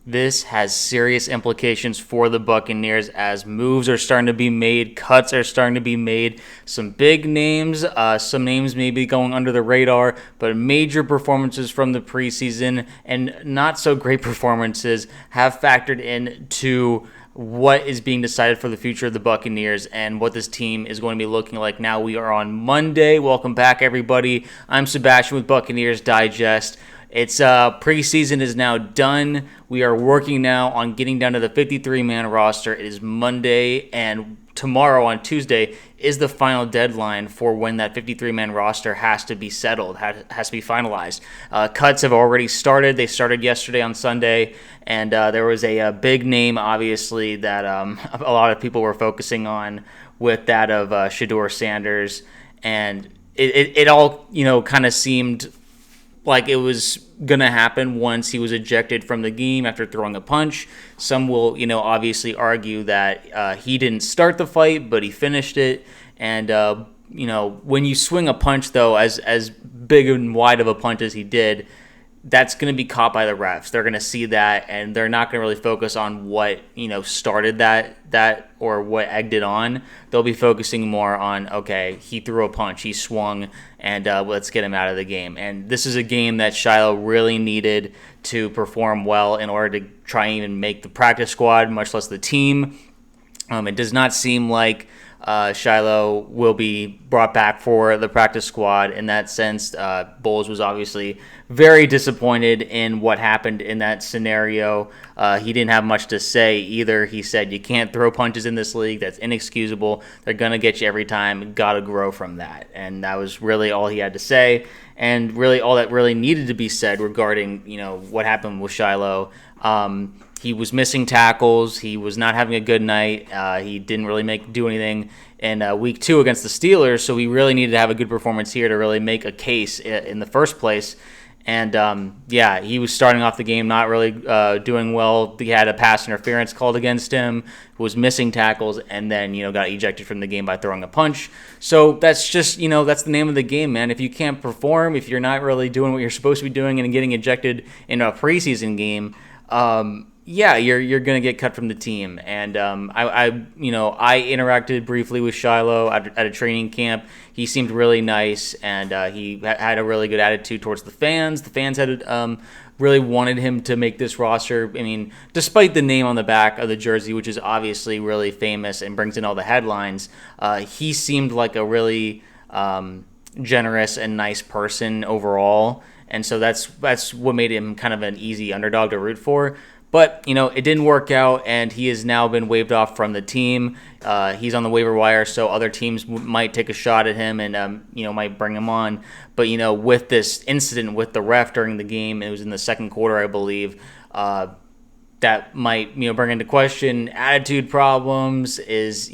This has serious implications for the Buccaneers as moves are starting to be made, cuts are starting to be made. Some big names, some names maybe going under the radar, but major performances from the preseason and not so great performances have factored into what is being decided for the future of the Buccaneers and what this team is going to be looking like. Now we are on Monday. Welcome back, everybody. I'm Sebastian with Buccaneers Digest. It's preseason is now done. We are working now on getting down to the 53-man roster. It is Monday, and tomorrow on Tuesday is the final deadline for when that 53-man roster has to be settled, has to be finalized. Cuts have already started. They started yesterday on Sunday, and there was a big name, obviously, that a lot of people were focusing on with that of Shilo Sanders, and it all kind of seemed like it was going to happen once he was ejected from the game after throwing a punch. Some will, obviously argue that he didn't start the fight, but he finished it. And, when you swing a punch, though, as big and wide of a punch as he did, that's going to be caught by the refs. They're going to see that, and they're not going to really focus on what started that or what egged it on. They'll be focusing more on, okay, he threw a punch, he swung, and let's get him out of the game. And this is a game that Shilo really needed to perform well in order to try and even make the practice squad, much less the team. It does not seem like Shilo will be brought back for the practice squad in that sense. Bowles was obviously very disappointed in what happened in that scenario. He didn't have much to say either. He said, you can't throw punches in this league. That's inexcusable. They're going to get you every time. Got to grow from that. And that was really all he had to say. And really all that really needed to be said regarding, what happened with Shilo. He was missing tackles. He was not having a good night. He didn't really do anything in week 2 against the Steelers, so he really needed to have a good performance here to really make a case in the first place. And, he was starting off the game not really doing well. He had a pass interference called against him, was missing tackles, and then, got ejected from the game by throwing a punch. So that's just, that's the name of the game, man. If you can't perform, if you're not really doing what you're supposed to be doing and getting ejected in a preseason game, you're gonna get cut from the team. And I interacted briefly with Shilo at a training camp. He seemed really nice, and he had a really good attitude towards the fans. The fans had really wanted him to make this roster. I mean, despite the name on the back of the jersey, which is obviously really famous and brings in all the headlines, he seemed like a really generous and nice person overall. And so that's what made him kind of an easy underdog to root for. But, it didn't work out, and he has now been waived off from the team. He's on the waiver wire, so other teams might take a shot at him and, might bring him on. But, with this incident with the ref during the game, it was in the second quarter, I believe, that might, bring into question attitude problems. Is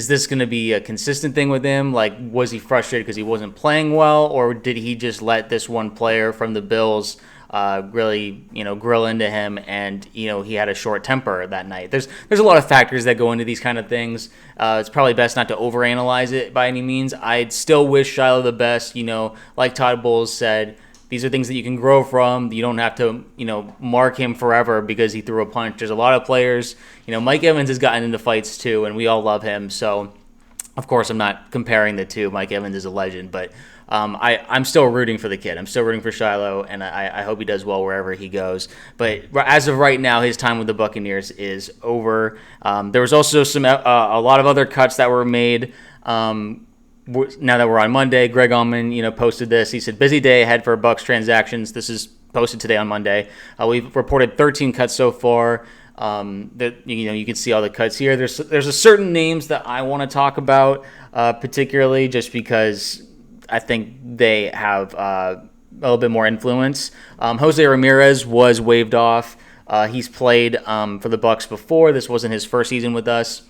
this going to be a consistent thing with him? Like, was he frustrated because he wasn't playing well, or did he just let this one player from the Bills really, grill into him, and, he had a short temper that night? There's a lot of factors that go into these kind of things. It's probably best not to overanalyze it by any means. I'd still wish Shilo the best. Like Todd Bowles said, these are things that you can grow from. You don't have to, mark him forever because he threw a punch. There's a lot of players. Mike Evans has gotten into fights too, and we all love him. So, of course, I'm not comparing the two. Mike Evans is a legend, but I'm still rooting for the kid. I'm still rooting for Shilo, and I hope he does well wherever he goes. But as of right now, his time with the Buccaneers is over. There was also a lot of other cuts that were made. Now that we're on Monday, Greg Allman, posted this. He said, busy day ahead for Bucs transactions. This is posted today on Monday. We've reported 13 cuts so far. That you can see all the cuts here. There's a certain names that I want to talk about, particularly just because I think they have a little bit more influence. Jose Ramirez was waived off. He's played for the Bucs before. This wasn't his first season with us,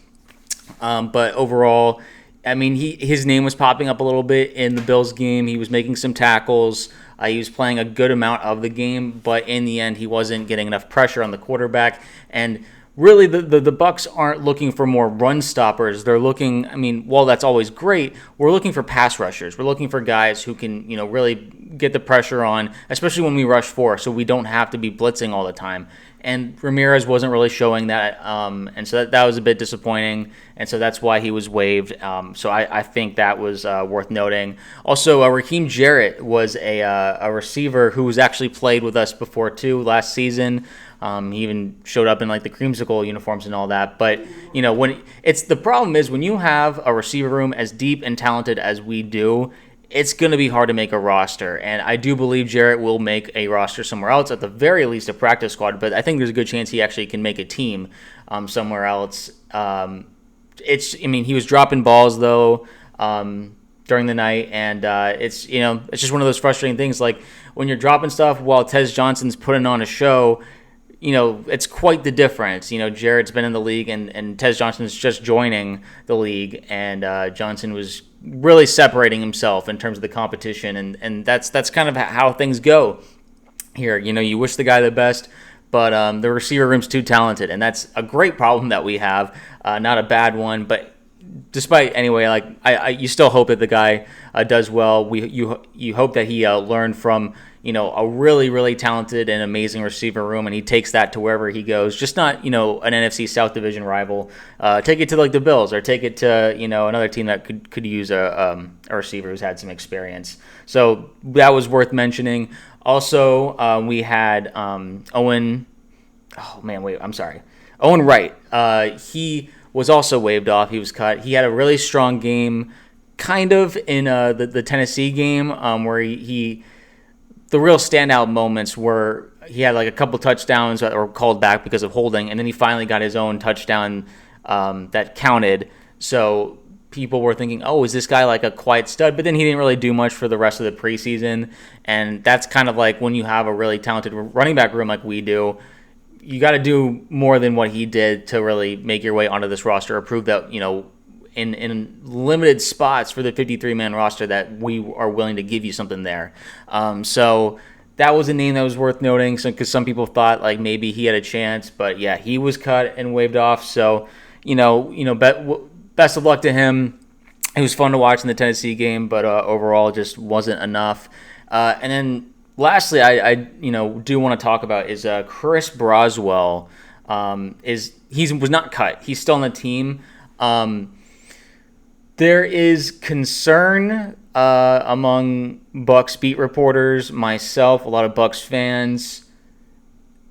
but overall, I mean, his name was popping up a little bit in the Bills game. He was making some tackles. He was playing a good amount of the game, but in the end, he wasn't getting enough pressure on the quarterback. And really the Bucs aren't looking for more run stoppers. They're looking, I mean, while that's always great, we're looking for pass rushers. We're looking for guys who can, really get the pressure on, especially when we rush 4, so we don't have to be blitzing all the time. And Ramirez wasn't really showing that, and so that was a bit disappointing, and so that's why he was waived. So I think that was worth noting. Also, Raheem Jarrett was a receiver who was actually played with us before too last season. He even showed up in like the creamsicle uniforms and all that. But when it's the problem is when you have a receiver room as deep and talented as we do, it's going to be hard to make a roster. And I do believe Jarrett will make a roster somewhere else, at the very least a practice squad. But I think there's a good chance he actually can make a team somewhere else. He was dropping balls though during the night, and it's just one of those frustrating things. Like when you're dropping stuff while Tez Johnson's putting on a show, it's quite the difference. Jarrett's been in the league, and Tez Johnson's just joining the league, and Johnson was really separating himself in terms of the competition, and that's kind of how things go here. You wish the guy the best, but the receiver room's too talented, and that's a great problem that we have, not a bad one. But despite anyway, you still hope that the guy does well. You hope that he learned from a really, really talented and amazing receiver room, and he takes that to wherever he goes. Just not, an NFC South Division rival. Take it to like the Bills, or take it to, another team that could use a receiver who's had some experience. So that was worth mentioning. Also, we had Owen Wright. He was also waived off. He was cut. He had a really strong game, kind of in the Tennessee game, where he the real standout moments were he had like a couple touchdowns that were called back because of holding, and then he finally got his own touchdown that counted. So people were thinking, oh, is this guy like a quiet stud? But then he didn't really do much for the rest of the preseason, and that's kind of like when you have a really talented running back room like we do, you got to do more than what he did to really make your way onto this roster, or prove that, in limited spots for the 53-man roster, that we are willing to give you something there. So that was a name that was worth noting, because some people thought like maybe he had a chance, but yeah, he was cut and waived off. So best of luck to him. It was fun to watch in the Tennessee game, but overall just wasn't enough. And then lastly, I do want to talk about is Chris Broswell. He was not cut. He's still on the team. There is concern among Bucs beat reporters, myself, a lot of Bucs fans.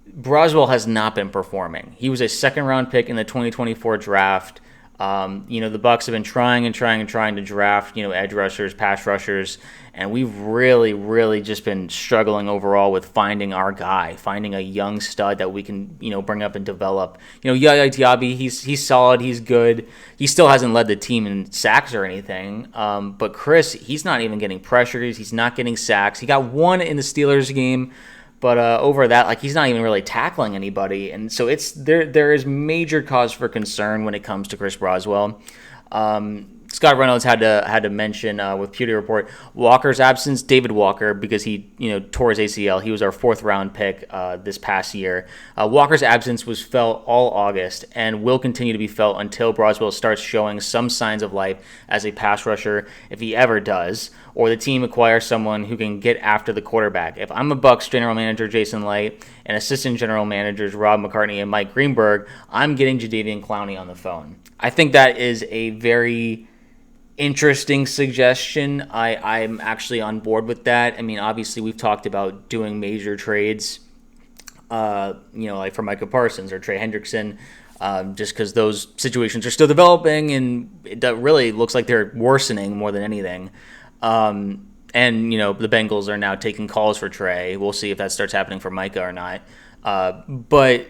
Broswell has not been performing. He was a second-round pick in the 2024 draft. The Bucs have been trying to draft, edge rushers, pass rushers, and we've really, really just been struggling overall with finding our guy, finding a young stud that we can, bring up and develop. Yaya Diaby, he's solid, he's good. He still hasn't led the team in sacks or anything. But Chris, he's not even getting pressures. He's not getting sacks. He got one in the Steelers game. But over that, he's not even really tackling anybody, and so there is major cause for concern when it comes to Chris Broswell. Scott Reynolds had to mention with Pewter Report Walker's absence. David Walker, because he tore his ACL. He was our 4th round pick this past year. Walker's absence was felt all August and will continue to be felt until Broswell starts showing some signs of life as a pass rusher, if he ever does, or the team acquires someone who can get after the quarterback. If I'm a Bucs general manager, Jason Licht, and assistant general managers Rob McCartney and Mike Greenberg, I'm getting Jadeveon Clowney on the phone. I think that is a very interesting suggestion. I'm actually on board with that. I mean, obviously, we've talked about doing major trades, like for Micah Parsons or Trey Hendrickson, just because those situations are still developing, and it really looks like they're worsening more than anything. And, the Bengals are now taking calls for Trey. We'll see if that starts happening for Micah or not. But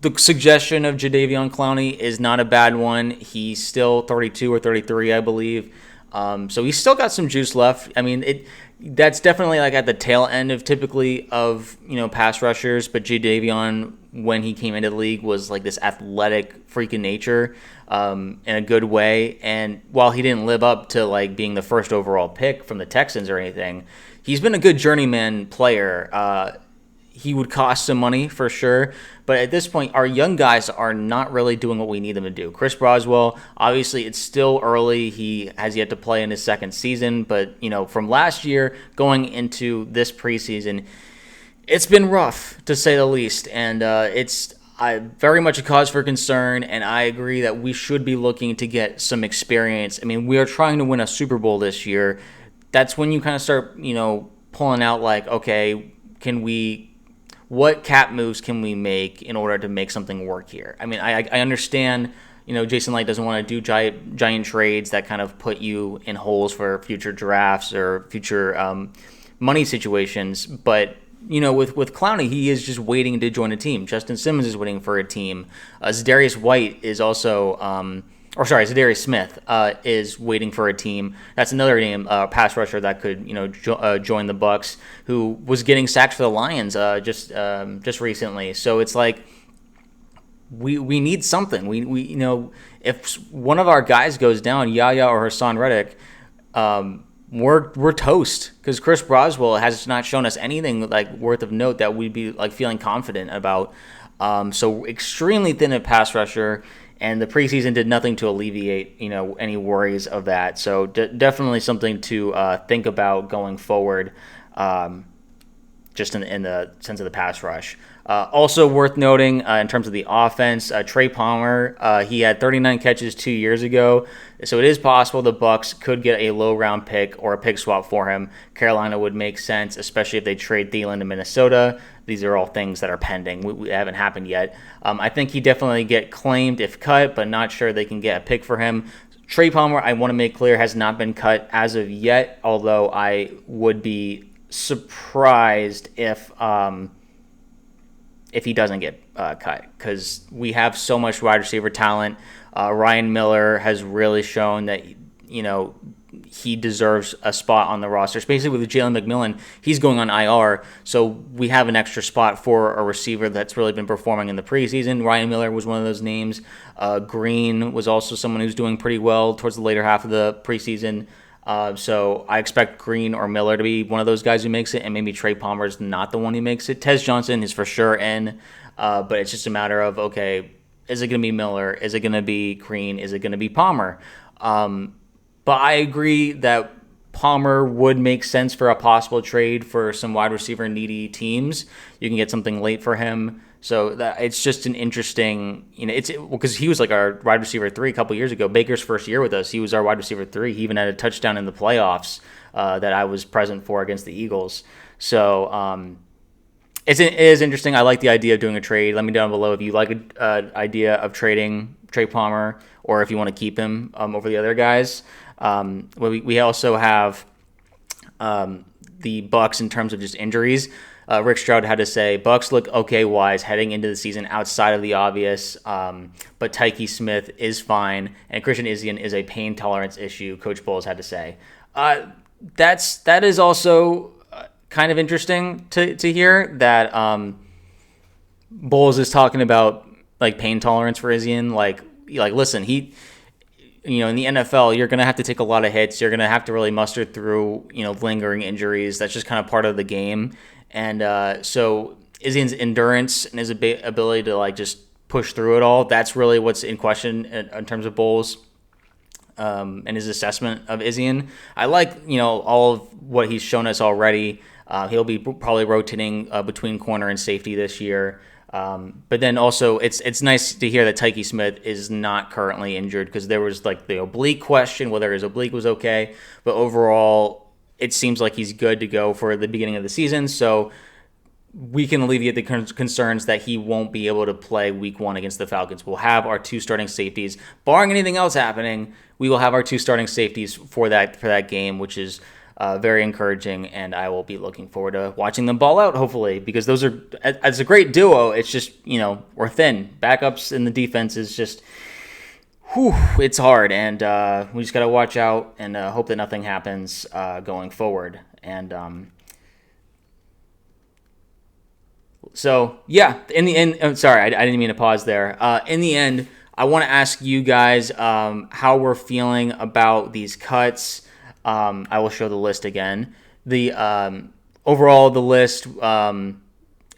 the suggestion of Jadeveon Clowney is not a bad one. He's still 32 or 33, I believe. So he's still got some juice left. I mean, that's definitely like at the tail end of typically of, pass rushers. But Jadeveon, when he came into the league, was like this athletic freak in nature, in a good way. And while he didn't live up to like being the first overall pick from the Texans or anything, he's been a good journeyman player. he would cost some money for sure. But at this point, our young guys are not really doing what we need them to do. Chris Boswell, obviously, it's still early. He has yet to play in his second season. But, from last year going into this preseason, it's been rough, to say the least. And it's very much a cause for concern. And I agree that we should be looking to get some experience. I mean, we are trying to win a Super Bowl this year. That's when you kind of start, pulling out like, okay, what cap moves can we make in order to make something work here? I mean, I understand, Jason Licht doesn't want to do giant trades that kind of put you in holes for future drafts or future money situations. But, with Clowney, he is just waiting to join a team. Justin Simmons is waiting for a team. Zadarius White is also Zadarius Smith is waiting for a team. That's another name, pass rusher that could, join the Bucs, who was getting sacked for the Lions just recently. So it's like we need something. We if one of our guys goes down, Yaya or Hassan Reddick, we're toast, because Chris Boswell has not shown us anything like worth of note that we'd be like feeling confident about. So extremely thin at pass rusher. And the preseason did nothing to alleviate, any worries of that. So definitely something to think about going forward, just in the sense of the pass rush. Also worth noting in terms of the offense, Trey Palmer, he had 39 catches 2 years ago. So it is possible the Bucs could get a low-round pick or a pick swap for him. Carolina would make sense, especially if they trade Thielen to Minnesota. These are all things that are pending. We haven't happened yet. I think he definitely get claimed if cut, but not sure they can get a pick for him. Trey Palmer, I want to make clear, has not been cut as of yet, although I would be surprised if he doesn't get cut, because we have so much wide receiver talent. Ryan Miller has really shown that, he deserves a spot on the roster, especially with Jalen McMillan. He's going on IR, so we have an extra spot for a receiver that's really been performing in the preseason. Ryan Miller was one of those names. Green was also someone who's doing pretty well towards the later half of the preseason. So I expect Green or Miller to be one of those guys who makes it, and maybe Trey Palmer is not the one who makes it. Tez Johnson is for sure in, but it's just a matter of, okay, is it going to be Miller? Is it going to be Green? Is it going to be Palmer? But I agree that Palmer would make sense for a possible trade for some wide receiver needy teams. You can get something late for him. So that it's just an interesting, because he was like our wide receiver 3 a couple years ago. Baker's first year with us, he was our wide receiver 3. He even had a touchdown in the playoffs that I was present for against the Eagles. So it is interesting. I like the idea of doing a trade. Let me know down below if you like an idea of trading Trey Palmer, or if you want to keep him over the other guys. We also have the Bucs in terms of just injuries. Rick Stroud had to say, Bucs look okay-wise heading into the season outside of the obvious, but Tyke Smith is fine, and Christian Izien is a pain tolerance issue, Coach Bowles had to say. That is also kind of interesting to hear, that Bowles is talking about like pain tolerance for Izien. Like listen, he... in the NFL, you're going to have to take a lot of hits. You're going to have to really muster through, lingering injuries. That's just kind of part of the game. And so Izien's endurance and his ability to just push through it all, that's really what's in question in terms of Bowles and his assessment of Izien. I like, all of what he's shown us already. He'll be probably rotating between corner and safety this year. But then also it's nice to hear that Tyke Smith is not currently injured, because there was the oblique question whether his oblique was okay, but overall it seems like he's good to go for the beginning of the season, so we can alleviate the concerns that he won't be able to play week 1 against the Falcons. We'll have our 2 starting safeties, barring anything else happening. We will have our 2 starting safeties for that game, which is very encouraging, and I will be looking forward to watching them ball out, hopefully, because those are, as a great duo, it's just, we're thin. Backups in the defense is just, it's hard, and we just got to watch out and hope that nothing happens going forward. And so, yeah, in the end, I'm sorry, I didn't mean to pause there. In the end, I want to ask you guys how we're feeling about these cuts. I will show the list again. The overall, the list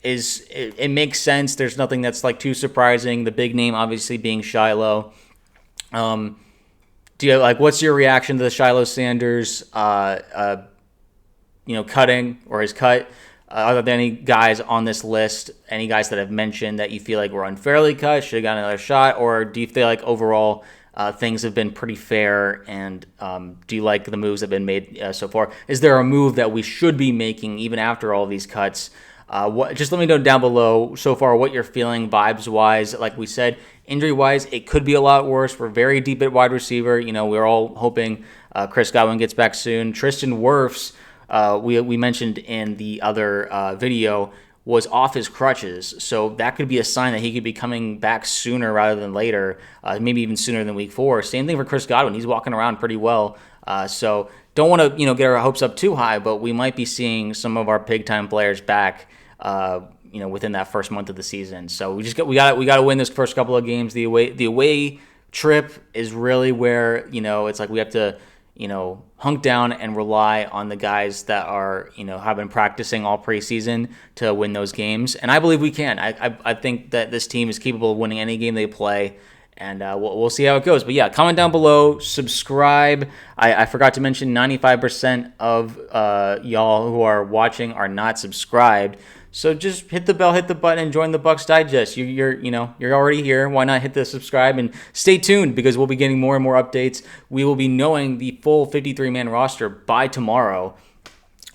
it makes sense. There's nothing that's like too surprising. The big name obviously being Shilo. Do you like, what's your reaction to the Shilo Sanders cutting, or his cut? Are there any guys on this list, any guys that have mentioned that you feel like were unfairly cut, should have gotten another shot, or do you feel like overall things have been pretty fair, and do you like the moves that have been made so far? Is there a move that we should be making even after all these cuts? Just let me know down below so far what you're feeling vibes-wise. Like we said, injury-wise, it could be a lot worse. We're very deep at wide receiver. We're all hoping Chris Godwin gets back soon. Tristan Wirfs, we mentioned in the other video, was off his crutches, so that could be a sign that he could be coming back sooner rather than later, maybe even sooner than week 4. Same thing for Chris Godwin. He's walking around pretty well, so don't want to get our hopes up too high, but we might be seeing some of our big time players back within that first month of the season. So we got to win this first couple of games. The away trip is really where it's like we have to hunk down and rely on the guys that are have been practicing all preseason to win those games, and I believe we can. I think that this team is capable of winning any game they play. And we'll see how it goes. But yeah, comment down below, subscribe. I forgot to mention 95% of y'all who are watching are not subscribed. So just hit the bell, hit the button, and join the Bucs Digest. You're already here. Why not hit the subscribe and stay tuned, because we'll be getting more and more updates. We will be knowing the full 53-man roster by tomorrow,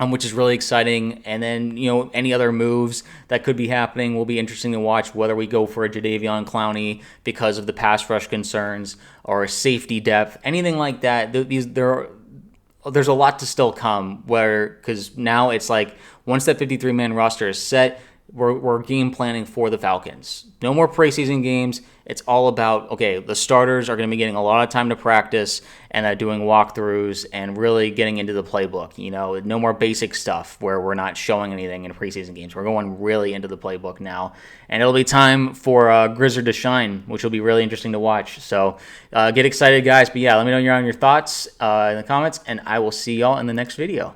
which is really exciting. And then, any other moves that could be happening will be interesting to watch, whether we go for a Jadeveon Clowney because of the pass rush concerns or safety depth, anything like that. There's a lot to still come, because now it's like once that 53-man roster is set, we're game planning for the Falcons. No more preseason games. It's all about, okay, the starters are going to be getting a lot of time to practice and doing walkthroughs and really getting into the playbook. No more basic stuff where we're not showing anything in preseason games. We're going really into the playbook now. And it'll be time for Grizzard to shine, which will be really interesting to watch. So get excited, guys. But yeah, let me know your thoughts in the comments, and I will see y'all in the next video.